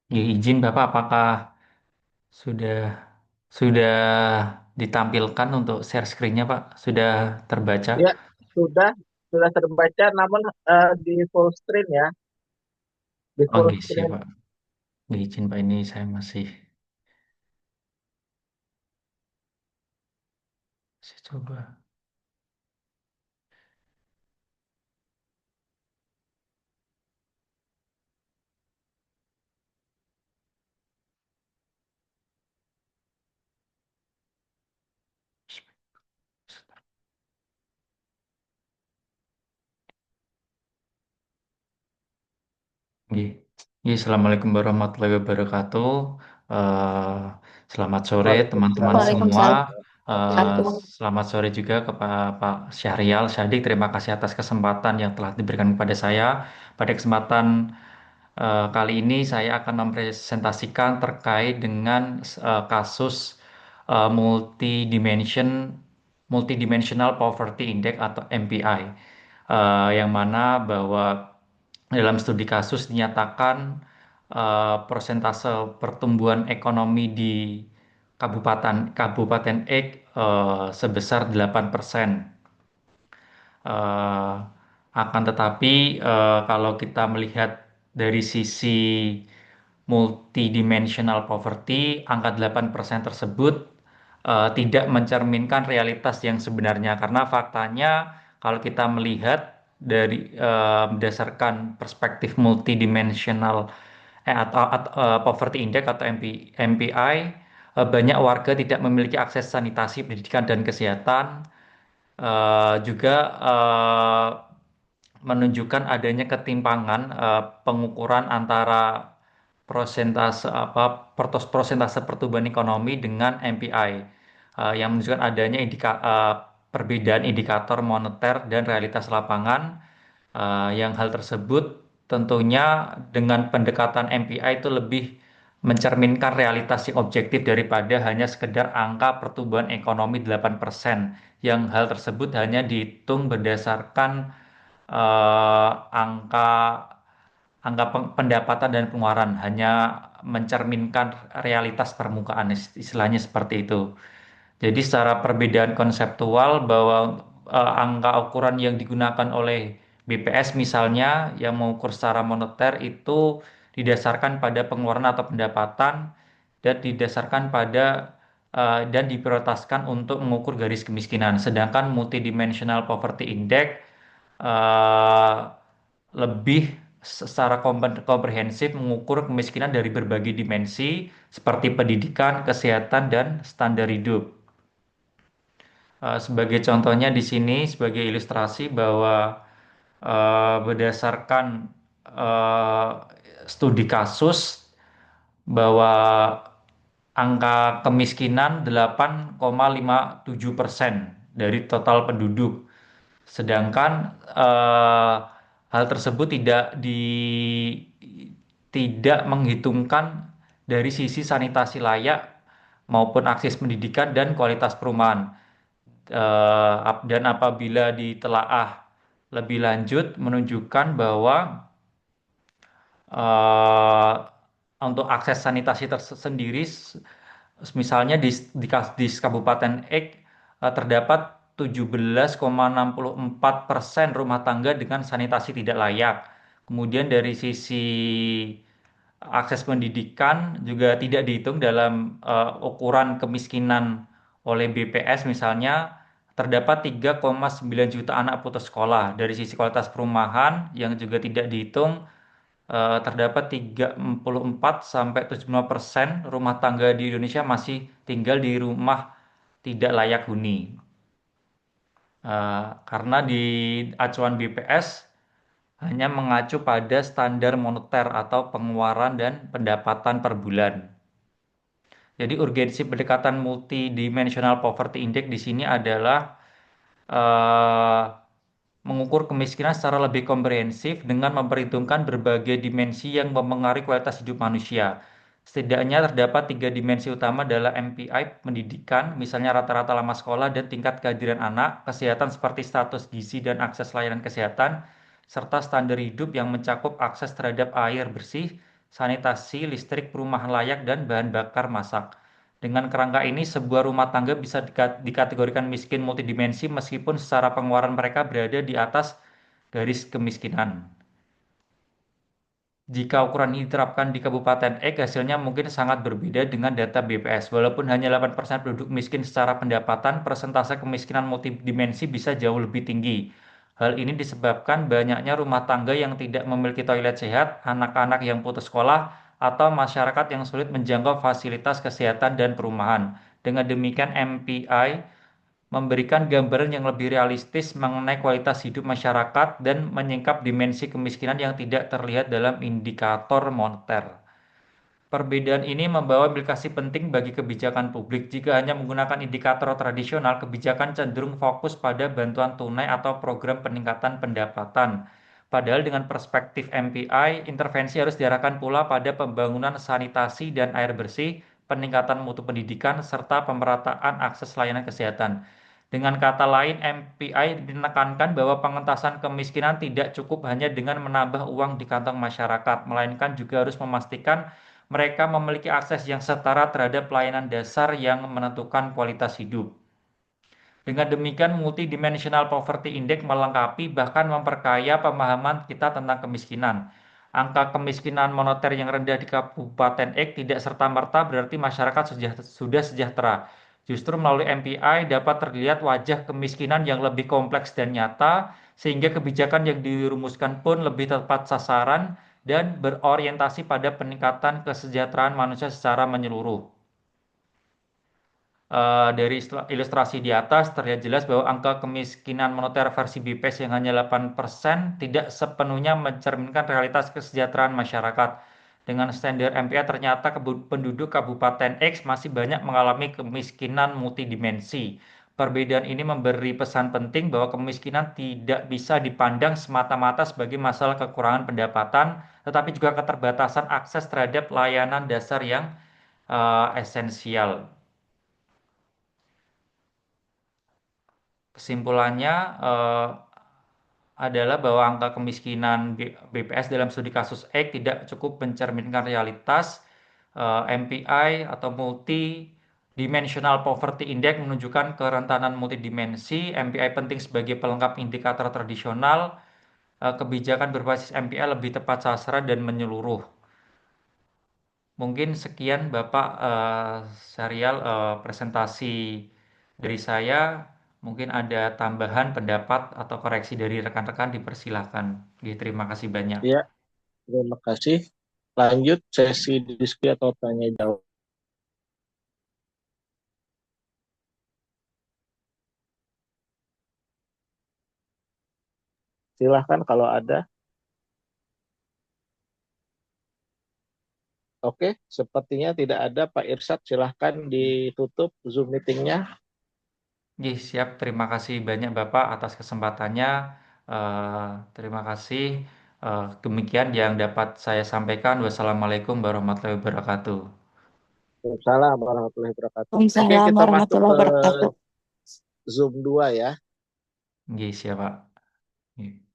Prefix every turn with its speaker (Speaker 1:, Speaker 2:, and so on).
Speaker 1: Ya, izin Bapak, apakah sudah sudah ditampilkan untuk share screen-nya, Pak? Sudah terbaca?
Speaker 2: Ya, sudah sudah terbaca, namun di full screen ya, di full
Speaker 1: Oke, siap,
Speaker 2: screen.
Speaker 1: Pak. Ya, izin Pak, ini saya saya coba. Oke. Ya, Assalamualaikum warahmatullahi wabarakatuh. Eh, Selamat sore teman-teman
Speaker 2: Waalaikumsalam.
Speaker 1: semua.
Speaker 3: Waalaikumsalam.
Speaker 1: Eh, Selamat sore juga kepada Pak Syahrial Syadik. Terima kasih atas kesempatan yang telah diberikan kepada saya. Pada kesempatan kali ini saya akan mempresentasikan terkait dengan kasus multidimensional poverty index atau MPI, yang mana bahwa dalam studi kasus dinyatakan persentase pertumbuhan ekonomi di Kabupaten Kabupaten X sebesar 8%. Eh, akan tetapi kalau kita melihat dari sisi multidimensional poverty, angka 8% tersebut tidak mencerminkan realitas yang sebenarnya, karena faktanya kalau kita melihat dari berdasarkan perspektif multidimensional poverty index atau MPI, banyak warga tidak memiliki akses sanitasi, pendidikan dan kesehatan, juga menunjukkan adanya ketimpangan pengukuran antara persentase pertumbuhan ekonomi dengan MPI, yang menunjukkan adanya perbedaan indikator moneter dan realitas lapangan, yang hal tersebut tentunya dengan pendekatan MPI itu lebih mencerminkan realitas yang objektif daripada hanya sekedar angka pertumbuhan ekonomi 8%, yang hal tersebut hanya dihitung berdasarkan angka angka pendapatan dan pengeluaran, hanya mencerminkan realitas permukaan, istilahnya seperti itu. Jadi secara perbedaan konseptual bahwa angka ukuran yang digunakan oleh BPS misalnya yang mengukur secara moneter itu didasarkan pada pengeluaran atau pendapatan, dan didasarkan pada dan diprioritaskan untuk mengukur garis kemiskinan. Sedangkan multidimensional poverty index eh, lebih secara komprehensif mengukur kemiskinan dari berbagai dimensi seperti pendidikan, kesehatan, dan standar hidup. Sebagai contohnya di sini sebagai ilustrasi bahwa berdasarkan eh, studi kasus bahwa angka kemiskinan 8,57% dari total penduduk. Sedangkan hal tersebut tidak menghitungkan dari sisi sanitasi layak maupun akses pendidikan dan kualitas perumahan. Dan apabila ditelaah lebih lanjut menunjukkan bahwa eh, untuk akses sanitasi tersendiri, misalnya di Kabupaten X terdapat 17,64% rumah tangga dengan sanitasi tidak layak. Kemudian dari sisi akses pendidikan juga tidak dihitung dalam ukuran kemiskinan oleh BPS, misalnya terdapat 3,9 juta anak putus sekolah. Dari sisi kualitas perumahan yang juga tidak dihitung, terdapat 34 sampai 75% rumah tangga di Indonesia masih tinggal di rumah tidak layak huni. Karena di acuan BPS hanya mengacu pada standar moneter atau pengeluaran dan pendapatan per bulan. Jadi urgensi pendekatan multidimensional poverty index di sini adalah eh, mengukur kemiskinan secara lebih komprehensif dengan memperhitungkan berbagai dimensi yang mempengaruhi kualitas hidup manusia. Setidaknya terdapat tiga dimensi utama dalam MPI: pendidikan, misalnya rata-rata lama sekolah dan tingkat kehadiran anak; kesehatan seperti status gizi dan akses layanan kesehatan; serta standar hidup yang mencakup akses terhadap air bersih, sanitasi, listrik, perumahan layak, dan bahan bakar masak. Dengan kerangka ini, sebuah rumah tangga bisa dikategorikan miskin multidimensi meskipun secara pengeluaran mereka berada di atas garis kemiskinan. Jika ukuran ini diterapkan di Kabupaten X, hasilnya mungkin sangat berbeda dengan data BPS. Walaupun hanya 8% penduduk miskin secara pendapatan, persentase kemiskinan multidimensi bisa jauh lebih tinggi. Hal ini disebabkan banyaknya rumah tangga yang tidak memiliki toilet sehat, anak-anak yang putus sekolah, atau masyarakat yang sulit menjangkau fasilitas kesehatan dan perumahan. Dengan demikian, MPI memberikan gambaran yang lebih realistis mengenai kualitas hidup masyarakat dan menyingkap dimensi kemiskinan yang tidak terlihat dalam indikator moneter. Perbedaan ini membawa implikasi penting bagi kebijakan publik. Jika hanya menggunakan indikator tradisional, kebijakan cenderung fokus pada bantuan tunai atau program peningkatan pendapatan. Padahal dengan perspektif MPI, intervensi harus diarahkan pula pada pembangunan sanitasi dan air bersih, peningkatan mutu pendidikan, serta pemerataan akses layanan kesehatan. Dengan kata lain, MPI menekankan bahwa pengentasan kemiskinan tidak cukup hanya dengan menambah uang di kantong masyarakat, melainkan juga harus memastikan mereka memiliki akses yang setara terhadap pelayanan dasar yang menentukan kualitas hidup. Dengan demikian, multidimensional poverty index melengkapi bahkan memperkaya pemahaman kita tentang kemiskinan. Angka kemiskinan moneter yang rendah di Kabupaten X tidak serta-merta berarti masyarakat sudah sejahtera. Justru melalui MPI dapat terlihat wajah kemiskinan yang lebih kompleks dan nyata, sehingga kebijakan yang dirumuskan pun lebih tepat sasaran dan berorientasi pada peningkatan kesejahteraan manusia secara menyeluruh. Dari ilustrasi di atas terlihat jelas bahwa angka kemiskinan moneter versi BPS yang hanya 8% tidak sepenuhnya mencerminkan realitas kesejahteraan masyarakat. Dengan standar MPA ternyata penduduk Kabupaten X masih banyak mengalami kemiskinan multidimensi. Perbedaan ini memberi pesan penting bahwa kemiskinan tidak bisa dipandang semata-mata sebagai masalah kekurangan pendapatan, tetapi juga keterbatasan akses terhadap layanan dasar yang esensial. Kesimpulannya adalah bahwa angka kemiskinan BPS dalam studi kasus X tidak cukup mencerminkan realitas. MPI atau Multi Dimensional Poverty Index menunjukkan kerentanan multidimensi. MPI penting sebagai pelengkap indikator tradisional. Kebijakan berbasis MPI lebih tepat sasaran dan menyeluruh. Mungkin sekian Bapak serial presentasi dari saya. Mungkin ada tambahan pendapat atau koreksi dari rekan-rekan dipersilahkan. Oke, terima kasih banyak.
Speaker 2: Ya, terima kasih. Lanjut sesi diskusi atau tanya jawab. Silahkan kalau ada. Oke, sepertinya tidak ada. Pak Irsad, silahkan ditutup Zoom meetingnya.
Speaker 1: Oke, siap. Terima kasih banyak Bapak atas kesempatannya. Terima kasih. Demikian yang dapat saya sampaikan. Wassalamualaikum warahmatullahi wabarakatuh.
Speaker 2: Waalaikumsalam warahmatullahi wabarakatuh. Oke,
Speaker 3: Waalaikumsalam
Speaker 2: kita masuk
Speaker 3: warahmatullahi
Speaker 2: ke
Speaker 3: wabarakatuh.
Speaker 2: Zoom 2 ya.
Speaker 1: Oke, siap Pak. Oke.